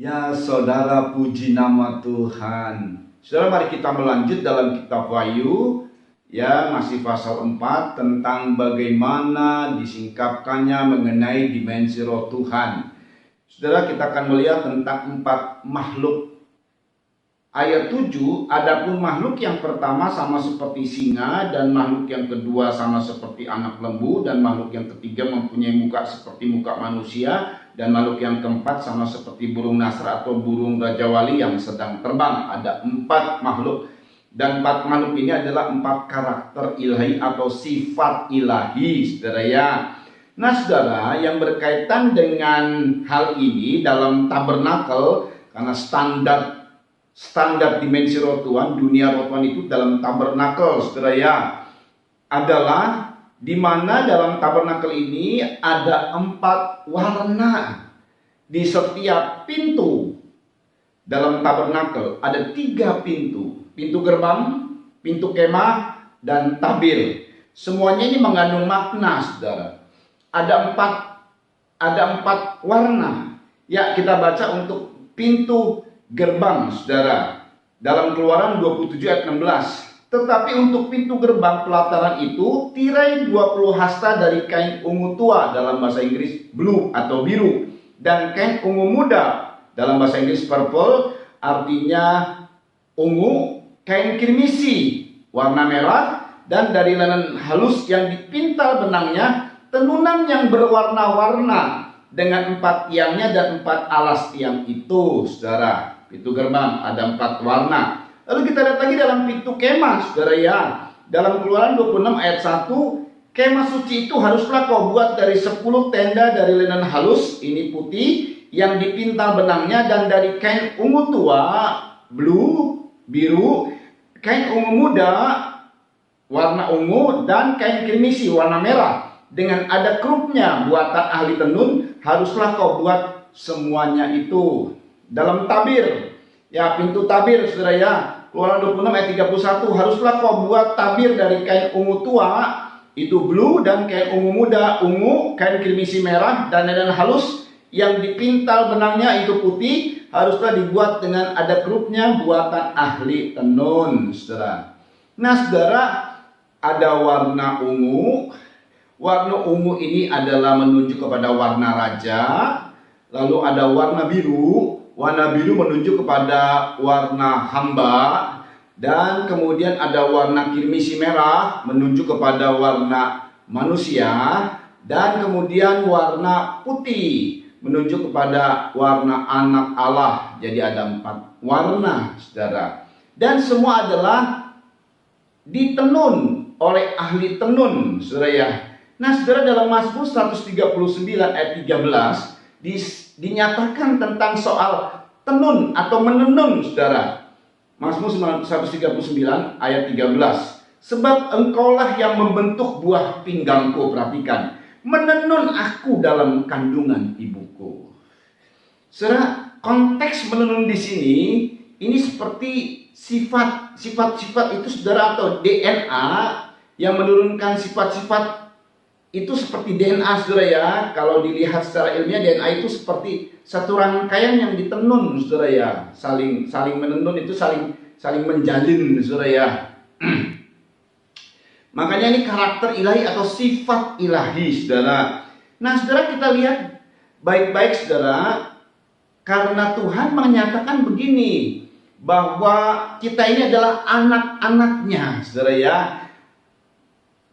Ya saudara, puji nama Tuhan. Saudara, mari kita melanjut dalam kitab Wahyu. Ya, masih pasal 4 tentang bagaimana disingkapkannya mengenai dimensi roh Tuhan. Saudara, kita akan melihat tentang 4 makhluk. Ayat 7, adapun makhluk yang pertama sama seperti singa, dan makhluk yang kedua sama seperti anak lembu, dan makhluk yang ketiga mempunyai muka seperti muka manusia, dan makhluk yang keempat sama seperti burung nasr atau burung raja wali yang sedang terbang. Ada 4 makhluk, dan 4 makhluk ini adalah 4 karakter ilahi atau sifat ilahi, saudara ya. Nah saudara, yang berkaitan dengan hal ini dalam tabernakel, karena standar dimensi roh Tuhan, dunia roh Tuhan itu dalam tabernakel, saudara ya, adalah di mana dalam tabernakel ini ada 4 warna. Di setiap pintu dalam tabernakel ada 3 pintu: pintu gerbang, pintu kemah, dan tabir. Semuanya ini mengandung makna, saudara. Ada 4 warna. Ya, kita baca untuk pintu gerbang, saudara, dalam Keluaran 27 ayat 16. Tetapi untuk pintu gerbang pelataran itu tirai 20 hasta dari kain ungu tua, dalam bahasa Inggris blue atau biru, dan kain ungu muda, dalam bahasa Inggris purple, artinya ungu, kain kirmisi warna merah, dan dari linen halus yang dipintal benangnya, tenunan yang berwarna-warna dengan 4 tiangnya dan 4 alas tiang itu, saudara. Pintu gerbang ada 4 warna. Lalu kita lihat lagi dalam pintu kemah, saudara ya. Dalam Keluaran 26 ayat 1, kemah suci itu haruslah kau buat dari 10 tenda dari linen halus, ini putih, yang dipintal benangnya, dan dari kain ungu tua, blue, biru, kain ungu muda, warna ungu, dan kain kirmisi warna merah, dengan ada kerupnya buatan ahli tenun, haruslah kau buat semuanya itu. Dalam tabir, ya, pintu tabir, saudara ya, Keluaran 26 ayat 31, haruslah kau buat tabir dari kain ungu tua, itu blue, dan kain ungu muda, ungu, kain kirmisi merah, dan linen halus yang dipintal benangnya itu putih, haruslah dibuat dengan ada kerupnya buatan ahli tenun, saudara. Nah saudara, ada warna ungu. Warna ungu ini adalah menunjuk kepada warna raja. Lalu ada warna biru. Warna biru menunjuk kepada warna hamba. Dan kemudian ada warna kirmisi merah menunjuk kepada warna manusia. Dan kemudian warna putih menunjuk kepada warna anak Allah. Jadi ada 4 warna, saudara. Dan semua adalah ditenun oleh ahli tenun, saudara ya. Nah saudara, dalam Mazmur 139 ayat 13 dinyatakan tentang soal tenun atau menenun, saudara. Mazmur 139 ayat 13. Sebab engkaulah yang membentuk buah pinggangku, perhatikan, menenun aku dalam kandungan ibuku. Saudara, konteks menenun di sini ini seperti sifat-sifat itu, saudara, atau DNA yang menurunkan sifat-sifat itu seperti DNA, saudara ya. Kalau dilihat secara ilmiah, DNA itu seperti satu rangkaian yang ditenun, saudara ya. Saling menenun itu saling menjalin, saudara ya. Makanya ini karakter ilahi atau sifat ilahi, saudara. Nah saudara, kita lihat baik-baik, saudara, karena Tuhan menyatakan begini, bahwa kita ini adalah anak-anaknya, saudara ya.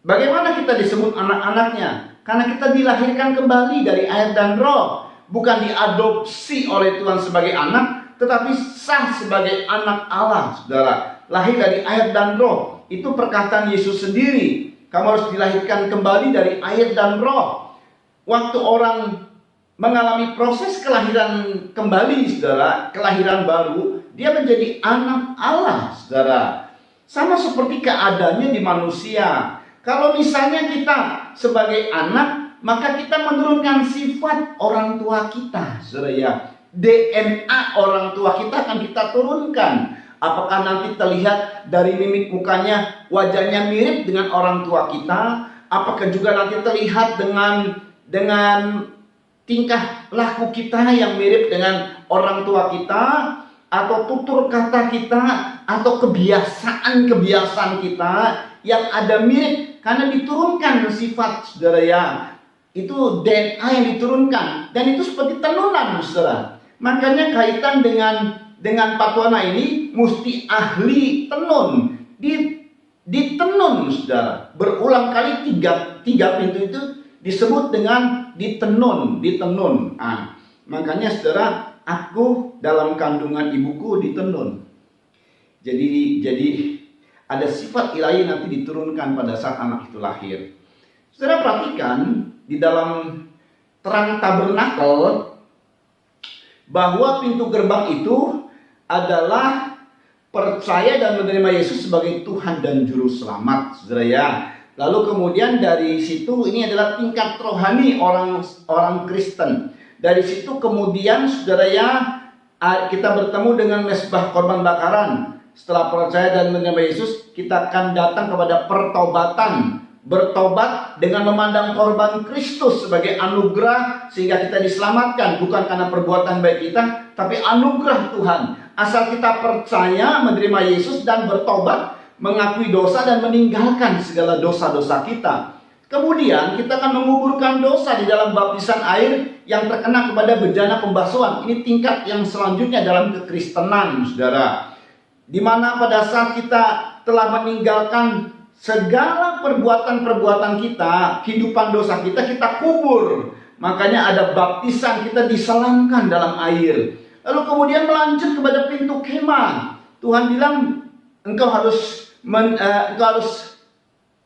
Bagaimana kita disebut anak-anaknya? Karena kita dilahirkan kembali dari air dan roh. Bukan diadopsi oleh Tuhan sebagai anak, tetapi sah sebagai anak Allah, saudara. Lahir dari air dan roh. Itu perkataan Yesus sendiri. Kamu harus dilahirkan kembali dari air dan roh. Waktu orang mengalami proses kelahiran kembali, saudara, kelahiran baru, dia menjadi anak Allah, saudara. Sama seperti keadaannya di manusia. Kalau misalnya kita sebagai anak, maka kita menurunkan sifat orang tua kita, saudara ya. DNA orang tua kita akan kita turunkan. Apakah nanti terlihat dari mimik mukanya, wajahnya mirip dengan orang tua kita? Apakah juga nanti terlihat dengan tingkah laku kita yang mirip dengan orang tua kita, atau tutur kata kita, atau kebiasaan-kebiasaan kita yang ada mirip, karena diturunkan sifat, saudara ya. Itu DNA yang diturunkan, dan itu seperti tenunan, saudara. Makanya kaitan dengan patwana ini mesti ahli tenun, ditenun, saudara. Berulang kali tiga pintu itu disebut dengan ditenun. Nah, makanya saudara, aku dalam kandungan ibuku ditenun. Jadi ada sifat ilahi nanti diturunkan pada saat anak itu lahir. Saudara perhatikan di dalam terang tabernakel bahwa pintu gerbang itu adalah percaya dan menerima Yesus sebagai Tuhan dan Juru Selamat, saudara ya. Lalu kemudian dari situ, ini adalah tingkat rohani orang Kristen. Dari situ kemudian, saudara ya, kita bertemu dengan mezbah korban bakaran. Setelah percaya dan menerima Yesus, kita akan datang kepada pertobatan. Bertobat dengan memandang korban Kristus sebagai anugerah, sehingga kita diselamatkan, bukan karena perbuatan baik kita, tapi anugerah Tuhan. Asal kita percaya, menerima Yesus dan bertobat, mengakui dosa dan meninggalkan segala dosa-dosa kita. Kemudian kita akan menguburkan dosa di dalam baptisan air yang terkena kepada bejana pembasuhan. Ini tingkat yang selanjutnya dalam kekristenan, saudara. Di mana pada saat kita telah meninggalkan segala perbuatan-perbuatan kita, kehidupan dosa kita kubur. Makanya ada baptisan, kita diselamkan dalam air. Lalu kemudian melanjut kepada pintu kemah. Tuhan bilang, engkau harus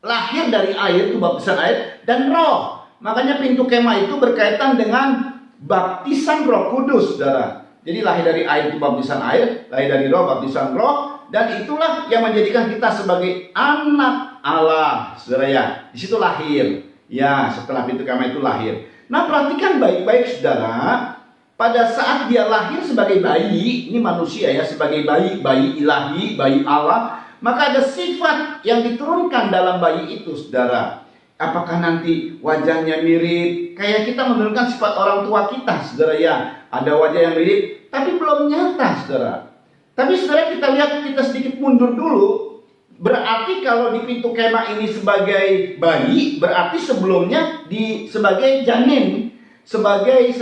lahir dari air, itu baptisan air, dan roh. Makanya pintu kemah itu berkaitan dengan baptisan Roh Kudus, saudara. Jadi lahir dari air itu baptisan air, lahir dari roh baptisan roh, dan itulah yang menjadikan kita sebagai anak Allah, saudara ya. Di situ lahir. Ya, setelah pintu kemah itu lahir. Nah, perhatikan baik-baik, saudara. Pada saat dia lahir sebagai bayi, ini manusia ya, sebagai bayi ilahi, bayi Allah, maka ada sifat yang diturunkan dalam bayi itu, saudara. Apakah nanti wajahnya mirip? Kayak kita menurunkan sifat orang tua kita, saudara ya. Ada wajah yang mirip, tapi belum nyata, saudara. Tapi saudara, kita lihat, kita sedikit mundur dulu. Berarti kalau di pintu kemah ini sebagai bayi, berarti sebelumnya sebagai janin, sebagai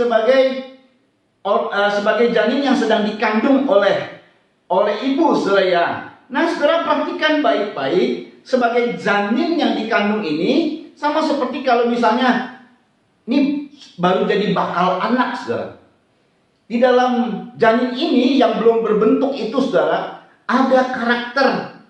janin yang sedang dikandung oleh ibu, saudara ya. Nah, saudara perhatikan baik-baik, sebagai janin yang dikandung ini sama seperti kalau misalnya ini baru jadi bakal anak, saudara. Di dalam janin ini yang belum berbentuk itu, saudara, ada karakter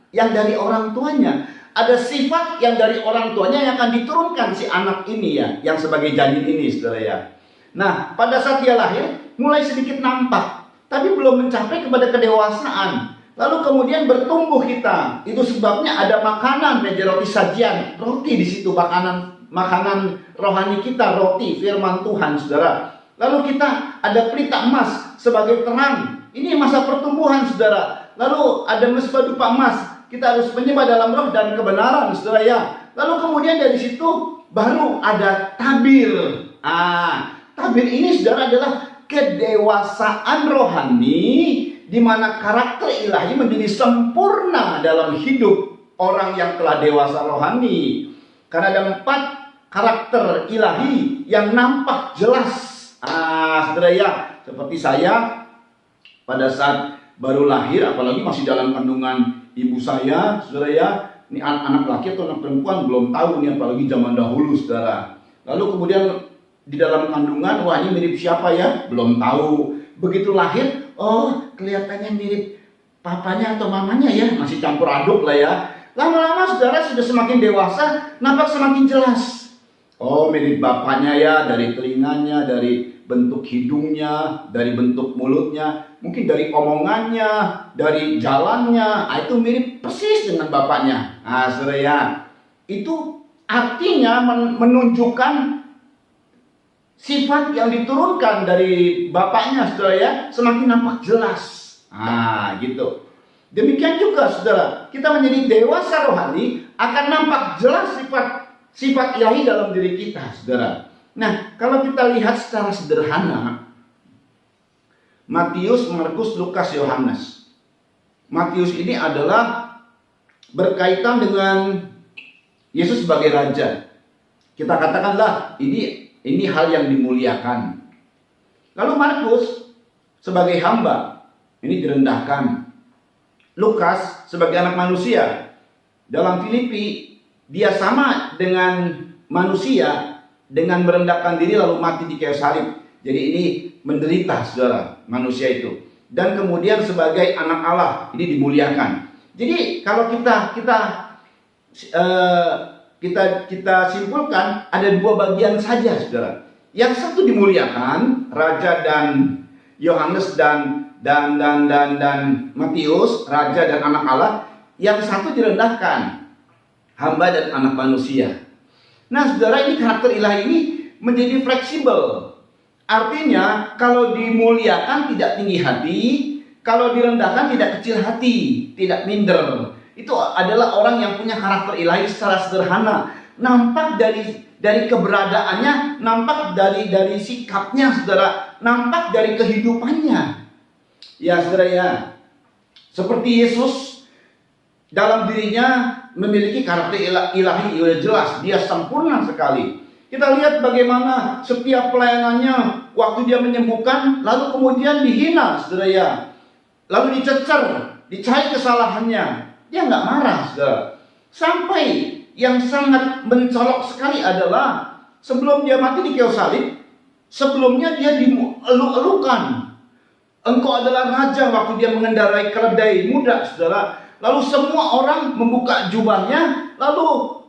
yang dari orang tuanya, ada sifat yang dari orang tuanya yang akan diturunkan si anak ini ya, yang sebagai janin ini, saudara ya. Nah, pada saat dia lahir mulai sedikit nampak, tapi belum mencapai kepada kedewasaan. Lalu kemudian bertumbuh kita. Itu sebabnya ada makanan, meja roti sajian, roti di situ, makanan rohani kita, roti firman Tuhan, saudara. Lalu kita ada pelita emas sebagai terang. Ini masa pertumbuhan, saudara. Lalu ada mezbah dupa emas. Kita harus menyembah dalam roh dan kebenaran, saudara ya. Lalu kemudian dari situ baru ada tabir. Tabir ini, saudara, adalah kedewasaan rohani, di mana karakter ilahi menjadi sempurna dalam hidup orang yang telah dewasa rohani. Karena ada 4 karakter ilahi yang nampak jelas. Saudara ya, seperti saya pada saat baru lahir, apalagi masih dalam kandungan ibu saya, saudara ya, ini anak laki atau anak perempuan belum tahu nih, apalagi zaman dahulu, saudara. Lalu kemudian di dalam kandungan, wah ini mirip siapa ya? Belum tahu. Begitu lahir, oh kelihatannya mirip papanya atau mamanya ya, masih campur aduk lah ya. Lama-lama saudara sudah semakin dewasa, nampak semakin jelas. Oh mirip bapaknya ya, dari telinganya, dari bentuk hidungnya, dari bentuk mulutnya, mungkin dari omongannya, dari jalannya, itu mirip persis dengan bapaknya. Saudara ya, itu artinya menunjukkan sifat yang diturunkan dari bapaknya, saudara ya, semakin nampak jelas. Gitu. Demikian juga, saudara, kita menjadi dewasa rohani akan nampak jelas sifat ilahi dalam diri kita, saudara. Nah, kalau kita lihat secara sederhana, Matius, Markus, Lukas, Yohanes. Matius ini adalah berkaitan dengan Yesus sebagai raja. Kita katakanlah ini hal yang dimuliakan. Lalu Markus sebagai hamba, ini direndahkan. Lukas sebagai anak manusia. Dalam Filipi, dia sama dengan manusia dengan merendahkan diri lalu mati di kayu salib. Jadi ini menderita, saudara, manusia itu. Dan kemudian sebagai anak Allah, ini dimuliakan. Jadi kalau kita simpulkan ada dua bagian saja, saudara. Yang satu dimuliakan, Raja dan Yohanes dan Matius, Raja dan anak Allah. Yang satu direndahkan, hamba dan anak manusia. Nah, saudara, ini karakter ilahi ini menjadi fleksibel. Artinya, kalau dimuliakan tidak tinggi hati, kalau direndahkan tidak kecil hati, tidak minder. Itu adalah orang yang punya karakter ilahi secara sederhana. Nampak dari keberadaannya, nampak dari sikapnya, saudara, nampak dari kehidupannya. Ya, saudara ya. Seperti Yesus dalam dirinya memiliki karakter ilahi, jelas, dia sempurna sekali. Kita lihat bagaimana setiap pelayanannya, waktu dia menyembuhkan, lalu kemudian dihina, saudara ya. Lalu dicecer, dicari kesalahannya. Dia nggak marah, saudara. Sampai yang sangat mencolok sekali adalah sebelum dia mati di kayu salib, sebelumnya dia dieluk-elukan. Engkau adalah raja, waktu dia mengendarai keledai muda, saudara. Lalu semua orang membuka jubahnya, lalu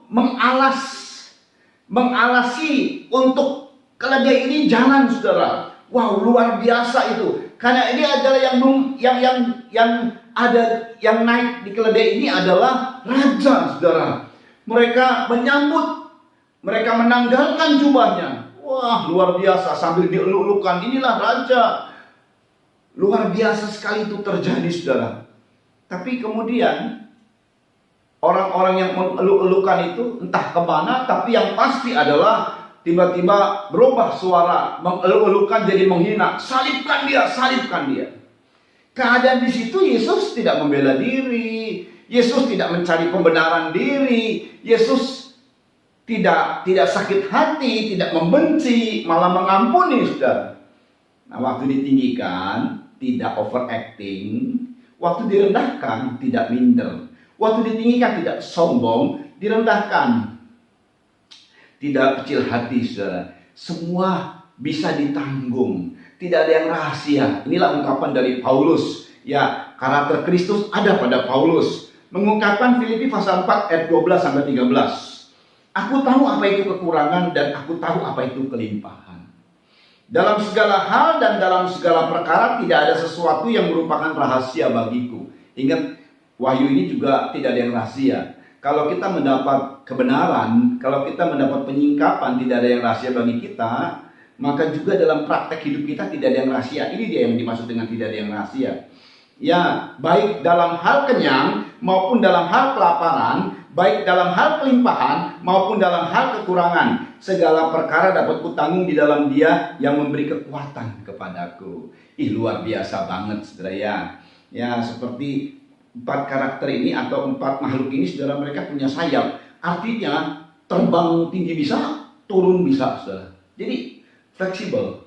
mengalasi untuk keledai ini jalan, saudara. Wow, luar biasa itu. Karena ini adalah yang naik di keledai ini adalah raja, saudara. Mereka menyambut, mereka menanggalkan jubahnya. Wah, luar biasa, sambil dieluk-elukan. Inilah raja. Luar biasa sekali itu terjadi, saudara. Tapi kemudian orang-orang yang mengeluk-elukan itu entah kemana, tapi yang pasti adalah tiba-tiba berubah suara, mengeluk-elukan jadi menghina. Salibkan dia, salibkan dia. Keadaan di situ Yesus tidak membela diri, Yesus tidak mencari pembenaran diri, Yesus tidak sakit hati, tidak membenci, malah mengampuni, saudara. Nah, waktu ditinggikan tidak overacting, waktu direndahkan tidak minder. Waktu ditinggikan tidak sombong, direndahkan tidak kecil hati, saudara. Semua bisa ditanggung, tidak ada yang rahasia. Inilah ungkapan dari Paulus. Ya, karakter Kristus ada pada Paulus. Mengungkapkan Filipi pasal 4 ayat 12 sampai 13. Aku tahu apa itu kekurangan dan aku tahu apa itu kelimpahan. Dalam segala hal dan dalam segala perkara tidak ada sesuatu yang merupakan rahasia bagiku. Ingat, Wahyu ini juga tidak ada yang rahasia. Kalau kita mendapat kebenaran, kalau kita mendapat penyingkapan, tidak ada yang rahasia bagi kita, maka juga dalam praktek hidup kita tidak ada yang rahasia. Ini dia yang dimaksud dengan tidak ada yang rahasia. Ya, baik dalam hal kenyang maupun dalam hal kelaparan, baik dalam hal kelimpahan maupun dalam hal kekurangan, segala perkara dapat kutanggung di dalam Dia yang memberi kekuatan kepadaku. Luar biasa banget, saudara ya. Ya, seperti 4 karakter ini atau 4 makhluk ini, saudara, mereka punya sayap. Artinya terbang tinggi bisa, turun bisa, saudara. Jadi fleksibel.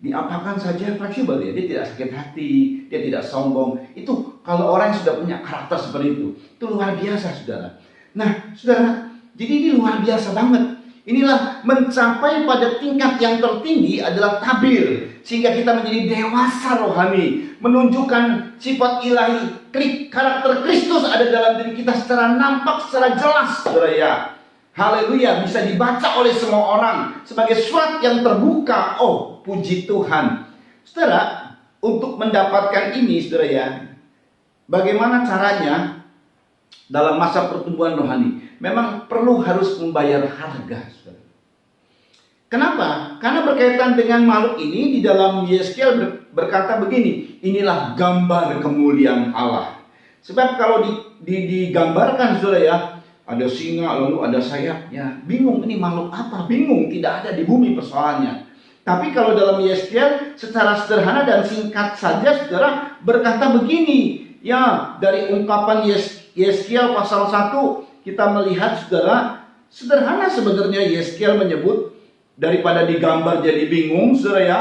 Diapakan saja fleksibel dia. Dia tidak sakit hati, dia tidak sombong. Itu kalau orang yang sudah punya karakter seperti itu luar biasa, saudara. Nah, saudara, jadi ini luar biasa banget. Inilah mencapai pada tingkat yang tertinggi adalah tabir, sehingga kita menjadi dewasa rohani, menunjukkan sifat ilahi, karakter Kristus ada dalam diri kita secara nampak, secara jelas, saudara ya. Haleluya, bisa dibaca oleh semua orang sebagai surat yang terbuka. Oh, puji Tuhan. Saudara, untuk mendapatkan ini, saudara ya, bagaimana caranya dalam masa pertumbuhan rohani? Memang perlu harus membayar harga, saudara. Kenapa? Karena berkaitan dengan makhluk ini, di dalam Yeskiel berkata begini, inilah gambar kemuliaan Allah. Sebab kalau digambarkan, saudara ya, ada singa, lalu ada sayapnya. Bingung, ini makhluk apa? Bingung, tidak ada di bumi persoalannya. Tapi kalau dalam Yeskiel secara sederhana dan singkat saja saudara berkata begini. Ya, dari ungkapan Yeskiel pasal 1 kita melihat saudara, sederhana sebenarnya Yeskiel menyebut, daripada digambar jadi bingung saudara ya.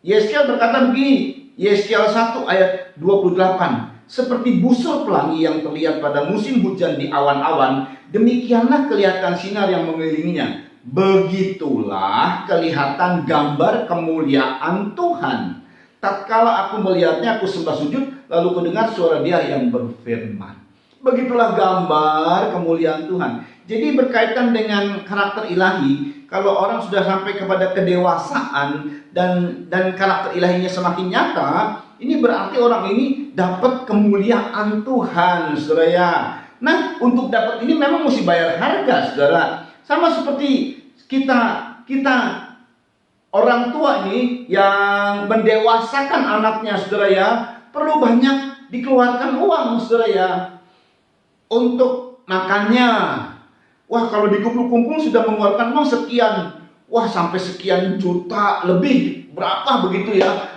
Yeskiel berkata begini, Yeskiel 1 ayat 28. Seperti busur pelangi yang terlihat pada musim hujan di awan-awan, demikianlah kelihatan sinar yang mengelilinginya. Begitulah kelihatan gambar kemuliaan Tuhan. Tatkala aku melihatnya, aku sembah sujud, lalu kudengar suara Dia yang berfirman. Begitulah gambar kemuliaan Tuhan. Jadi berkaitan dengan karakter ilahi, kalau orang sudah sampai kepada kedewasaan dan karakter ilahinya semakin nyata, ini berarti orang ini dapat kemuliaan Tuhan, saudara ya. Nah, untuk dapat ini memang mesti bayar harga, saudara. Sama seperti kita orang tua ini yang mendewasakan anaknya, saudara ya, perlu banyak dikeluarkan uang, saudara ya, untuk makannya. Wah, kalau dikumpul-kumpul sudah mengeluarkan uang sekian, wah sampai sekian juta lebih, berapa begitu ya.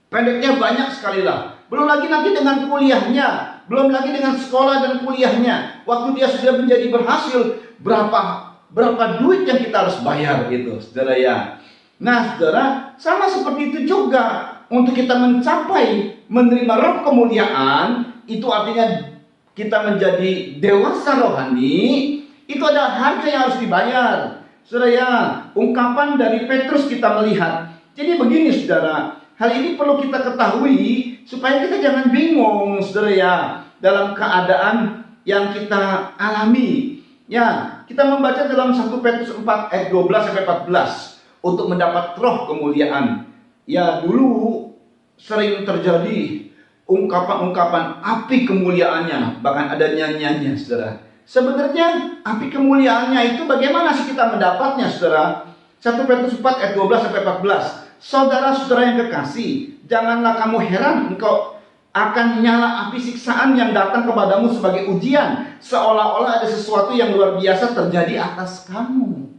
Pendeknya banyak sekali lah. Belum lagi nanti dengan kuliahnya, belum lagi dengan sekolah dan kuliahnya. Waktu dia sudah menjadi berhasil, berapa duit yang kita harus bayar gitu, saudara ya. Nah, saudara, sama seperti itu juga untuk kita mencapai menerima roh kemuliaan, itu artinya kita menjadi dewasa rohani, itu ada harga yang harus dibayar. Saudara ya, ungkapan dari Petrus kita melihat. Jadi begini saudara, hal ini perlu kita ketahui supaya kita jangan bingung saudara ya, dalam keadaan yang kita alami. Ya, kita membaca dalam 1 Petrus 4 ayat 12 sampai 14 untuk mendapat roh kemuliaan. Ya, dulu sering terjadi ungkapan-ungkapan api kemuliaannya, bahkan ada nyanyiannya saudara. Sebenarnya api kemuliaannya itu bagaimana sih kita mendapatnya saudara? 1 Petrus 4 ayat 12 sampai 14. Saudara-saudara yang kekasih, janganlah kamu heran engkau akan nyala api siksaan yang datang kepadamu sebagai ujian, seolah-olah ada sesuatu yang luar biasa terjadi atas kamu.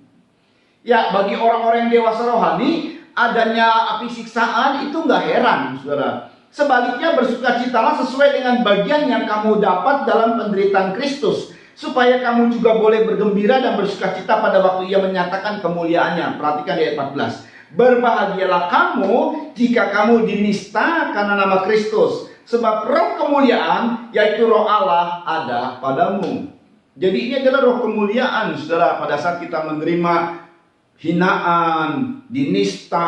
Ya, bagi orang-orang yang dewasa rohani, adanya api siksaan itu nggak heran, saudara. Sebaliknya bersukacitalah sesuai dengan bagian yang kamu dapat dalam penderitaan Kristus, supaya kamu juga boleh bergembira dan bersukacita pada waktu Ia menyatakan kemuliaannya. Perhatikan di ayat 14. Berbahagialah kamu jika kamu dinista karena nama Kristus, sebab roh kemuliaan, yaitu roh Allah, ada padamu. Jadi ini adalah roh kemuliaan, saudara, pada saat kita menerima hinaan, dinista,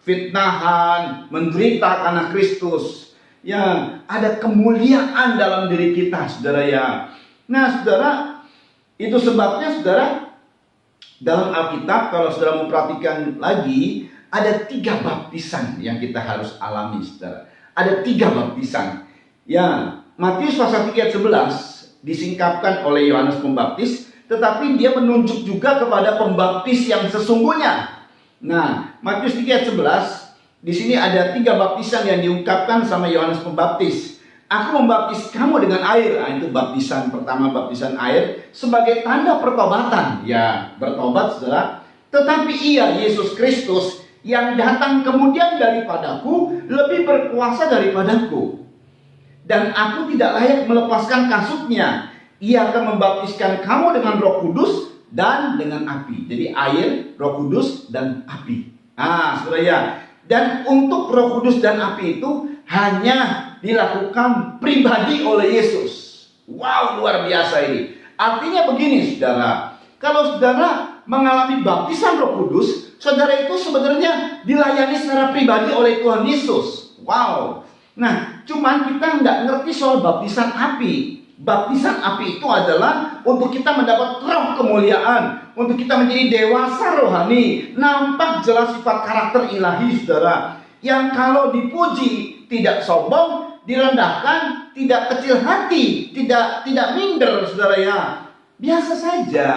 fitnahan, menderita karena Kristus. Ya, ada kemuliaan dalam diri kita, saudara ya. Nah, saudara, itu sebabnya, saudara, dalam Alkitab, kalau saudara mau perhatikan lagi, ada 3 baptisan yang kita harus alami, saudara. Ada 3 baptisan. Ya, Matius pasal 3 ayat 11 disingkapkan oleh Yohanes Pembaptis, tetapi dia menunjuk juga kepada pembaptis yang sesungguhnya. Nah, Matius 3 ayat 11, di sini ada 3 baptisan yang diungkapkan sama Yohanes Pembaptis. Aku membaptis kamu dengan air. Nah, itu baptisan pertama, baptisan air sebagai tanda pertobatan. Ya, bertobat saudara. Tetapi Ia, Yesus Kristus, yang datang kemudian daripadaku, lebih berkuasa daripadaku. Dan aku tidak layak melepaskan kasutnya. Ia akan membaptiskan kamu dengan Roh Kudus dan dengan api. Jadi air, Roh Kudus, dan api. Nah, saudara ya. Dan untuk Roh Kudus dan api itu hanya dilakukan pribadi oleh Yesus. Wow, luar biasa ini. Artinya begini saudara, kalau saudara mengalami baptisan Roh Kudus, saudara itu sebenarnya dilayani secara pribadi oleh Tuhan Yesus. Wow. Nah, cuman kita nggak ngerti soal baptisan api. Baptisan api itu adalah untuk kita mendapat roh kemuliaan, untuk kita menjadi dewasa rohani, nampak jelas sifat karakter ilahi saudara, yang kalau dipuji tidak sombong, direndahkan, tidak kecil hati, tidak minder saudara ya. Biasa saja.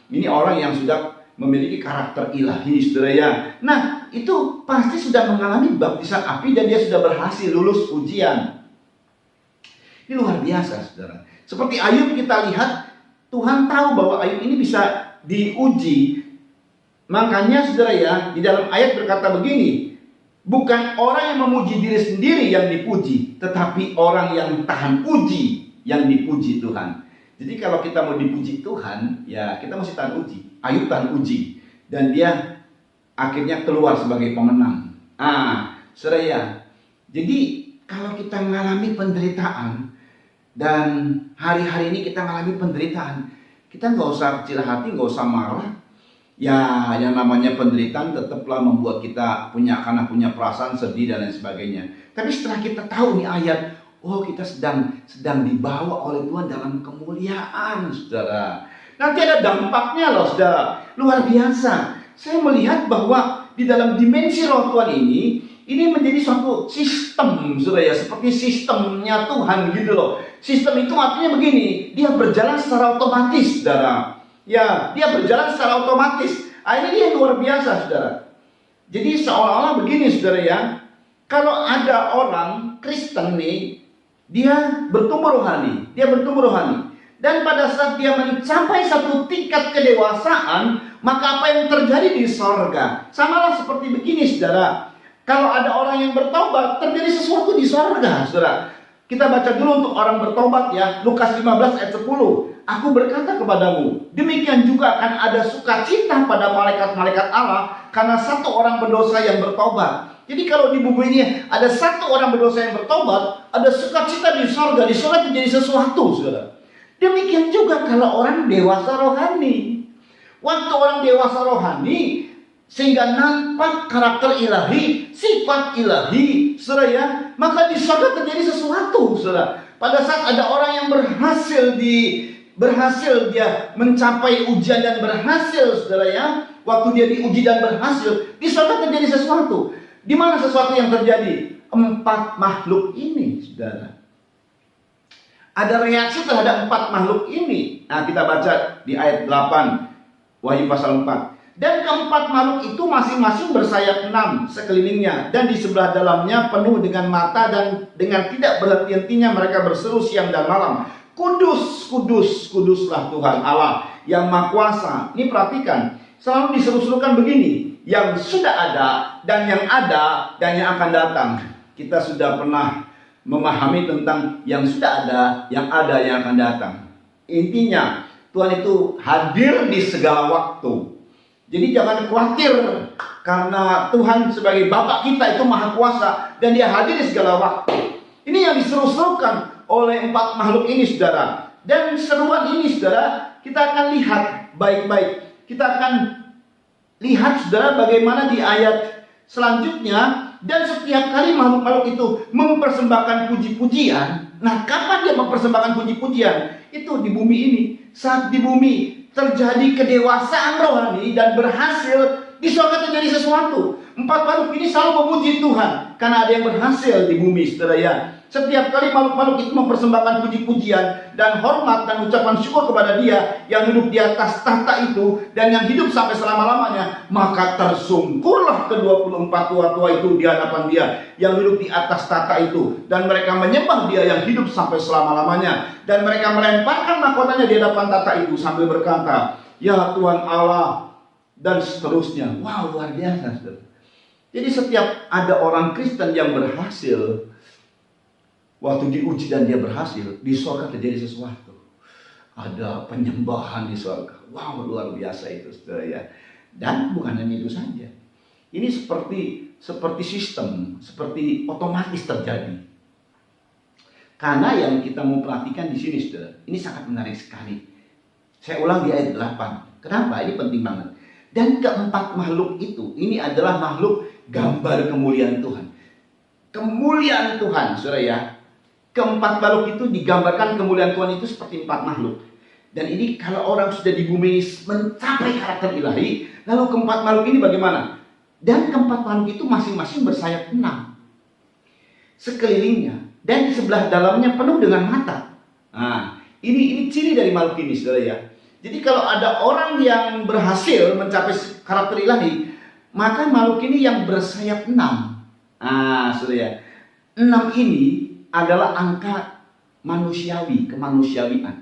Ini orang yang sudah memiliki karakter ilahi saudara ya. Nah, itu pasti sudah mengalami baptisan api dan dia sudah berhasil lulus ujian. Ini luar biasa saudara. Seperti Ayub kita lihat, Tuhan tahu bahwa Ayub ini bisa diuji. Makanya saudara ya, di dalam ayat berkata begini, bukan orang yang memuji diri sendiri yang dipuji, tetapi orang yang tahan uji yang dipuji Tuhan. Jadi kalau kita mau dipuji Tuhan, ya kita mesti tahan uji. Ayub tahan uji, dan dia akhirnya keluar sebagai pemenang. Saudara ya, jadi kalau kita mengalami penderitaan, dan hari-hari ini kita mengalami penderitaan, kita nggak usah kecil hati, nggak usah marah. Ya, yang namanya penderitaan tetaplah membuat kita karena punya perasaan sedih dan lain sebagainya. Tapi setelah kita tahu nih ayat, oh kita sedang dibawa oleh Tuhan dalam kemuliaan, saudara. Nanti ada dampaknya loh, saudara. Luar biasa. Saya melihat bahwa di dalam dimensi roh Tuhan ini menjadi suatu sistem, saudara ya, seperti sistemnya Tuhan gitu loh. Sistem itu artinya begini, dia berjalan secara otomatis, saudara. Ya, dia berjalan secara otomatis. Ini dia luar biasa, saudara. Jadi seolah-olah begini, saudara ya, kalau ada orang Kristen nih, dia bertumbuh rohani, dan pada saat dia mencapai satu tingkat kedewasaan, maka apa yang terjadi di sorga? Samalah seperti begini, saudara. Kalau ada orang yang bertobat, terjadi sesuatu di sorga, saudara. Kita baca dulu untuk orang bertobat ya, Lukas 15 ayat 10. Aku berkata kepadamu, demikian juga akan ada sukacita pada malaikat-malaikat Allah karena satu orang berdosa yang bertobat. Jadi kalau di buku ini ada satu orang berdosa yang bertobat, ada sukacita di sorga. Di sorga terjadi sesuatu, saudara. Demikian juga kalau orang dewasa rohani. Waktu orang dewasa rohani, sehingga nampak karakter ilahi, sifat ilahi, saudara ya, maka di sorga terjadi sesuatu, saudara. Pada saat ada orang yang berhasil dia mencapai ujian dan berhasil, saudara ya, waktu dia diuji dan berhasil, di sorga terjadi sesuatu. Di mana sesuatu yang terjadi? 4 makhluk ini, saudara. Ada reaksi terhadap 4 makhluk ini. Nah, kita baca di ayat 8 Wahyu pasal 4. Dan keempat makhluk itu masing-masing bersayap 6 sekelilingnya, dan di sebelah dalamnya penuh dengan mata, dan dengan tidak berhenti-hentinya mereka berseru siang dan malam, Kudus, kudus, kuduslah Tuhan Allah yang Maha Kuasa. Ini perhatikan, selalu diseru-serukan begini, yang sudah ada, dan yang akan datang. Kita sudah pernah memahami tentang yang sudah ada, yang akan datang. Intinya, Tuhan itu hadir di segala waktu. Jadi jangan khawatir, karena Tuhan sebagai Bapa kita itu Maha Kuasa, dan Dia hadir di segala waktu. Ini yang diseru-serukan oleh 4 makhluk ini, saudara. Dan seruan ini, saudara, kita akan lihat baik-baik. Kita akan lihat, saudara, bagaimana di ayat selanjutnya. Dan setiap kali makhluk-makhluk itu mempersembahkan puji-pujian. Nah, kapan dia mempersembahkan puji-pujian? Itu di bumi ini. Saat di bumi terjadi kedewasaan rohani dan berhasil, di surga terjadi sesuatu. 4 makhluk ini selalu memuji Tuhan karena ada yang berhasil di bumi, saudara ya. Setiap kali makhluk-makhluk itu mempersembahkan puji-pujian dan hormat dan ucapan syukur kepada Dia yang duduk di atas tahta itu dan yang hidup sampai selama-lamanya, maka tersungkurlah ke-24 tua-tua itu di hadapan Dia yang duduk di atas tahta itu, dan mereka menyembah Dia yang hidup sampai selama-lamanya, dan mereka melemparkan mahkotanya di hadapan tahta itu sambil berkata, ya Tuhan Allah, dan seterusnya. Wow, luar biasa, saudara. Jadi setiap ada orang Kristen yang berhasil, waktu diuji dan dia berhasil, di surga terjadi sesuatu. Ada penyembahan di surga. Wow, luar biasa itu, saudara ya. Dan bukan hanya itu saja. Ini seperti sistem, seperti otomatis terjadi. Karena yang kita mau perhatikan di sini, saudara, ini sangat menarik sekali. Saya ulang di ayat 8. Kenapa? Ini penting banget. Dan keempat makhluk itu, ini adalah makhluk gambar kemuliaan Tuhan. Kemuliaan Tuhan, saudara ya. Keempat makhluk itu digambarkan kemuliaan Tuhan itu seperti 4 makhluk. Dan ini kalau orang sudah di bumi mencapai karakter ilahi, lalu keempat makhluk ini bagaimana? Dan keempat makhluk itu masing-masing bersayap 6 sekelilingnya, dan di sebelah dalamnya penuh dengan mata. Nah, ini ciri dari makhluk ini, saudara ya. Jadi kalau ada orang yang berhasil mencapai karakter ilahi, maka makhluk ini yang bersayap 6. Nah, saudara ya, 6 ini adalah angka manusiawi, kemanusiawian.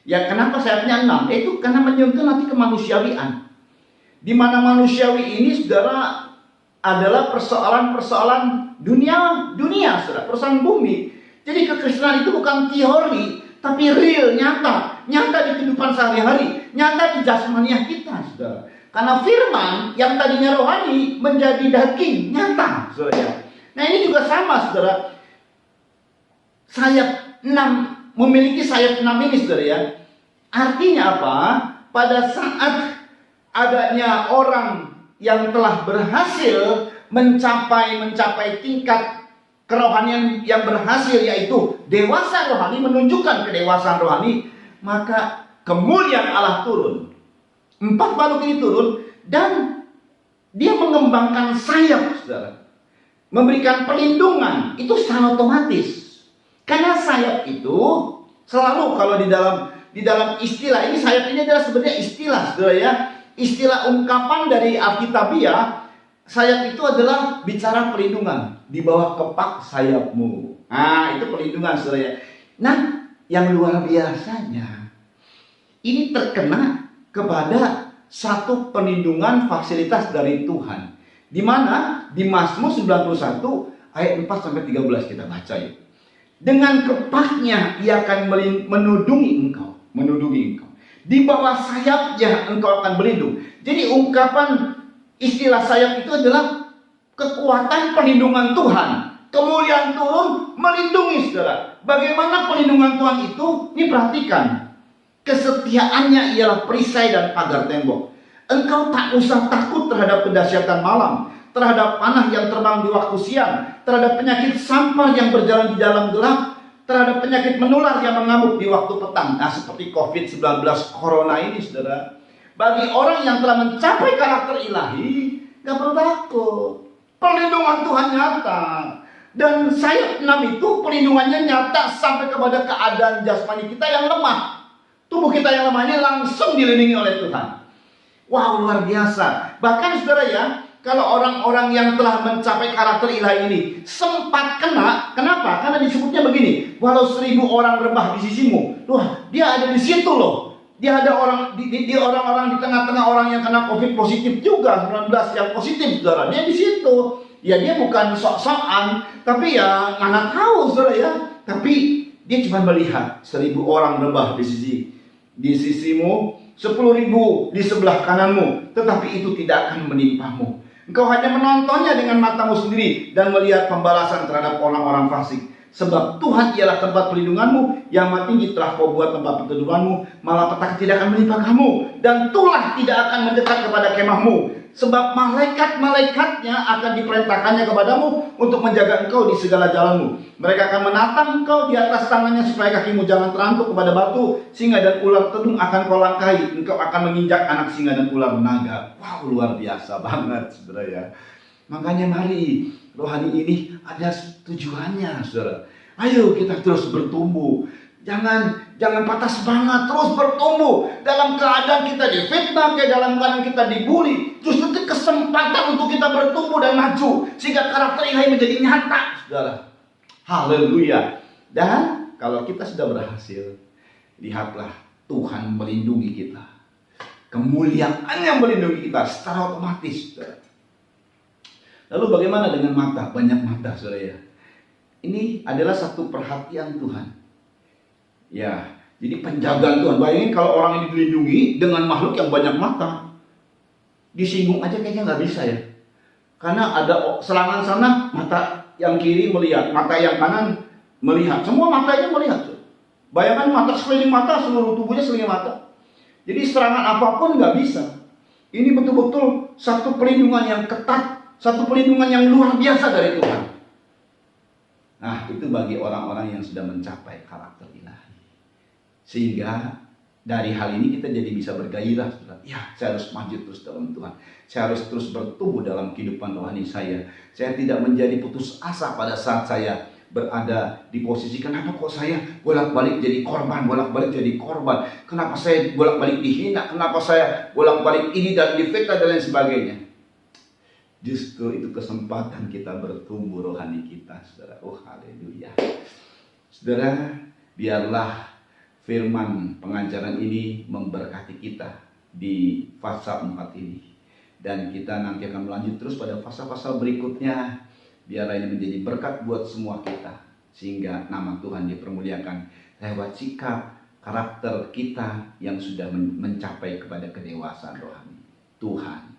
Ya kenapa sayapnya 6? Itu karena menyentuh nanti kemanusiawian. Di mana manusiawi ini saudara adalah persoalan-persoalan dunia, saudara, persoalan bumi. Jadi kekristenan itu bukan teori, tapi real, nyata di kehidupan sehari-hari, nyata di jasmaniah kita, saudara. Karena firman yang tadinya rohani menjadi daging, nyata, saudara. Nah ini juga sama, saudara. Sayap 6 memiliki sayap 6 ini, saudara ya. Artinya apa? Pada saat adanya orang yang telah berhasil mencapai tingkat kerohanian yang berhasil, yaitu dewasa rohani, menunjukkan kedewasaan rohani, maka kemuliaan Allah turun. 4 makhluk ini turun dan dia mengembangkan sayap, saudara, memberikan perlindungan. Itu secara otomatis. Karena sayap itu selalu, kalau di dalam istilah ini, sayap ini adalah sebenarnya istilah, saudara ya. Istilah ungkapan dari Alkitabiah, sayap itu adalah bicara perlindungan. Di bawah kepak sayapmu. Nah, itu perlindungan, saudara ya. Nah, yang luar biasanya, ini terkena kepada satu perlindungan fasilitas dari Tuhan. Di mana di Mazmur 91 ayat 4 sampai 13 kita baca ya. Dengan kepaknya ia akan menudungi engkau. Di bawah sayapnya engkau akan berlindung. Jadi ungkapan istilah sayap itu adalah kekuatan perlindungan Tuhan. Kemuliaan turun melindungi, saudara. Bagaimana perlindungan Tuhan itu? Ini perhatikan. Kesetiaannya ialah perisai dan pagar tembok. Engkau tak usah takut terhadap kedahsyatan malam, terhadap panah yang terbang di waktu siang, terhadap penyakit sampah yang berjalan di dalam gelap, terhadap penyakit menular yang mengamuk di waktu petang. Nah, seperti COVID-19 corona ini, saudara. Bagi orang yang telah mencapai karakter ilahi, gak perlu takut. Perlindungan Tuhan nyata. Dan sayap 6 itu perlindungannya nyata sampai kepada keadaan jasmani kita yang lemah. Tubuh kita yang lemah ini langsung dilindungi oleh Tuhan. Wow, luar biasa. Bahkan saudara ya, kalau orang-orang yang telah mencapai karakter ilahi ini sempat kena, kenapa? Karena disebutnya begini, walau 1000 orang rebah di sisimu, wah, dia ada di situ loh. Dia ada orang-orang di tengah-tengah orang yang kena COVID positif juga, 19 yang positif, saudara. Dia di situ. Ya dia bukan sok-sokan, tapi ya mana tahu, saudara ya. Tapi dia cuma melihat 1000 orang rebah di sisimu, 10.000 di sebelah kananmu, tetapi itu tidak akan menimpamu. Engkau hanya menontonnya dengan matamu sendiri dan melihat pembalasan terhadap orang-orang fasik. Sebab Tuhan ialah tempat perlindunganmu, yang maha tinggi telah kau buat tempat perteduhanmu, malah petaka tidak akan menimpa kamu, dan tulah tidak akan mendekat kepada kemahmu. Sebab malaikat-malaikatnya akan diperintahkannya kepadamu untuk menjaga engkau di segala jalanmu. Mereka akan menatang engkau di atas tangannya supaya kakimu jangan terantuk kepada batu. Singa dan ular tedung akan kau langkahi. Engkau akan menginjak anak singa dan ular naga. Wow, luar biasa banget, saudara ya. Makanya mari, rohani ini ada tujuannya, saudara. Ayo kita terus bertumbuh. Jangan patah semangat, terus bertumbuh. Dalam keadaan kita difitnah, dalam keadaan kita dibully, justru itu kesempatan untuk kita bertumbuh dan maju, sehingga karakter ilahi menjadi nyata, saudara. Haleluya. Dan kalau kita sudah berhasil, lihatlah Tuhan melindungi kita. Kemuliaannya melindungi kita secara otomatis, saudara. Lalu bagaimana dengan mata? Banyak mata, saudara ya. Ini adalah satu perhatian Tuhan. Ya, jadi penjagaan Tuhan. Bayangin kalau orang ini dilindungi dengan makhluk yang banyak mata, disinggung aja kayaknya nggak bisa ya. Karena ada serangan sana, mata yang kiri melihat, mata yang kanan melihat, semua matanya melihat. Bayangkan mata sekeliling mata, seluruh tubuhnya sekeliling mata. Jadi serangan apapun nggak bisa. Ini betul-betul satu perlindungan yang ketat, satu perlindungan yang luar biasa dari Tuhan. Nah, itu bagi orang-orang yang sudah mencapai karakter ilahi. Sehingga dari hal ini kita jadi bisa bergairah. Ya, saya harus maju terus dalam Tuhan. Saya harus terus bertumbuh dalam kehidupan rohani saya. Saya tidak menjadi putus asa pada saat saya berada di posisi, kenapa kok saya bolak-balik jadi korban, kenapa saya bolak-balik dihina, kenapa saya bolak-balik ini dan difitnah dan lain sebagainya. Justru itu kesempatan kita bertumbuh rohani kita, saudara. Oh, haleluya. Saudara, biarlah firman pengajaran ini memberkati kita di fase 4 ini. Dan kita nanti akan melanjut terus pada fase-fase berikutnya. Biarlah ini menjadi berkat buat semua kita, sehingga nama Tuhan dipermuliakan lewat sikap karakter kita yang sudah mencapai kepada kedewasaan rohani. Tuhan